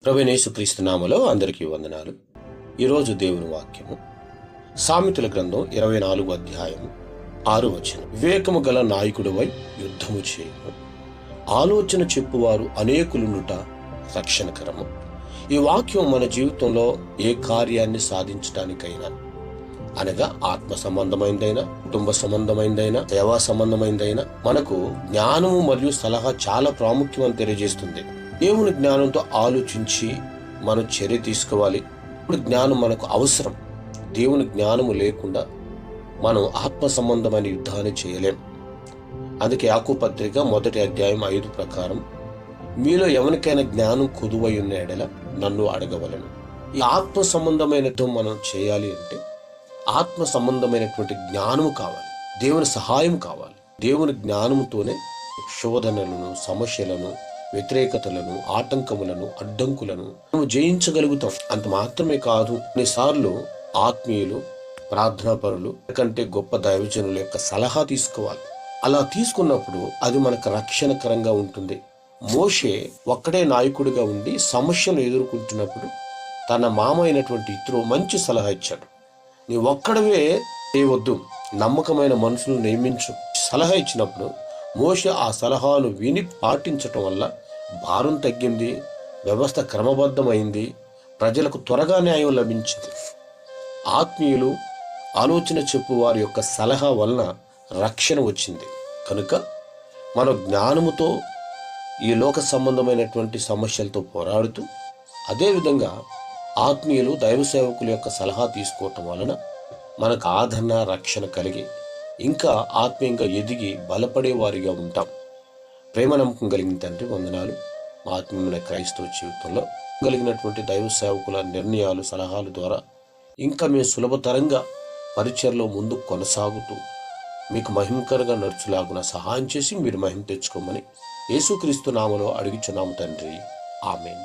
ప్రభువైన యేసుక్రీస్తు నామములో అందరికీ వందనాలు. ఈరోజు దేవుని వాక్యము సామెతల గ్రంథం 24వ అధ్యాయము 6వ వచనం. వివేకము గల నాయకుడివై యుద్ధము చేయము, ఆలోచన చెప్పువారు అనేకులుండుట రక్షణకరము. ఈ వాక్యం మన జీవితంలో ఏ కార్యాన్ని సాధించడానికైనా, అనగా ఆత్మ సంబంధమైందైనా, కుటుంబ సంబంధమైందైనా, సేవా సంబంధమైందైనా మనకు జ్ఞానము మరియు సలహా చాలా ప్రాముఖ్యం అని తెలియజేస్తుంది. దేవుని జ్ఞానంతో ఆలోచించి మనం చర్య తీసుకోవాలి. ఇప్పుడు జ్ఞానం మనకు అవసరం. దేవుని జ్ఞానము లేకుండా మనం ఆత్మ సంబంధమైన యుద్ధాన్ని చేయలేం. అందుకే యాకోబు పత్రిక 1వ అధ్యాయం 5 ప్రకారం, మీలో ఎవరికైనా జ్ఞానం కొదువై ఉన్న ఎడల నన్ను అడగవలను. ఈ ఆత్మ సంబంధమైన యుద్ధం మనం చేయాలి అంటే ఆత్మ సంబంధమైనటువంటి జ్ఞానము కావాలి, దేవుని సహాయం కావాలి. దేవుని జ్ఞానముతోనే శోధనలను, సమస్యలను, వ్యతిరేకతలను, ఆటంకములను, అడ్డంకులను మనం జయించగలుగుతాం. అంత మాత్రమే కాదు, కొన్నిసార్లు ఆత్మీయులు, ప్రార్థనాపరులు కంటే గొప్ప దైవజనుల యొక్క సలహా తీసుకోవాలి. అలా తీసుకున్నప్పుడు అది మనకు రక్షణకరంగా ఉంటుంది. మోషే ఒక్కడే నాయకుడిగా ఉండి సమస్యలు ఎదుర్కొంటున్నప్పుడు తన మామ అయినటువంటి ఇత్రో మంచి సలహా ఇచ్చాడు. నీ ఒక్కడవే చేయవద్దు, నమ్మకమైన మనుషులు నియమించు. సలహా ఇచ్చినప్పుడు మోషే ఆ సలహాను విని పాటించటం వల్ల భారం తగ్గింది, వ్యవస్థ క్రమబద్ధమైంది, ప్రజలకు త్వరగా న్యాయం లభించింది. ఆత్మీయులు, ఆలోచన చెప్పు వారి యొక్క సలహా వలన రక్షణ వచ్చింది. కనుక మన జ్ఞానముతో ఈ లోక సంబంధమైనటువంటి సమస్యలతో పోరాడుతూ, అదేవిధంగా ఆత్మీయులు, దైవ సేవకుల యొక్క సలహా తీసుకోవటం వలన మనకు ఆదరణ, రక్షణ కలిగి ఇంకా ఆత్మీయంగా ఎదిగి బలపడే వారిగా ఉంటాం. ప్రేమ నమ్మకం కలిగిన తండ్రి వందనాలు. మా ఆత్మీయమైన క్రైస్తవ జీవితంలో కలిగినటువంటి దైవ సేవకుల నిర్ణయాలు, సలహాల ద్వారా ఇంకా మేము సులభతరంగా పరిచర్లో ముందు కొనసాగుతూ మీకు మహిమకరంగా నడుచులాగున సహాయం చేసి మీరు మహిమ తెచ్చుకోమని యేసుక్రీస్తు నామములో అడుగుచున్నాము తండ్రి. ఆమేన్.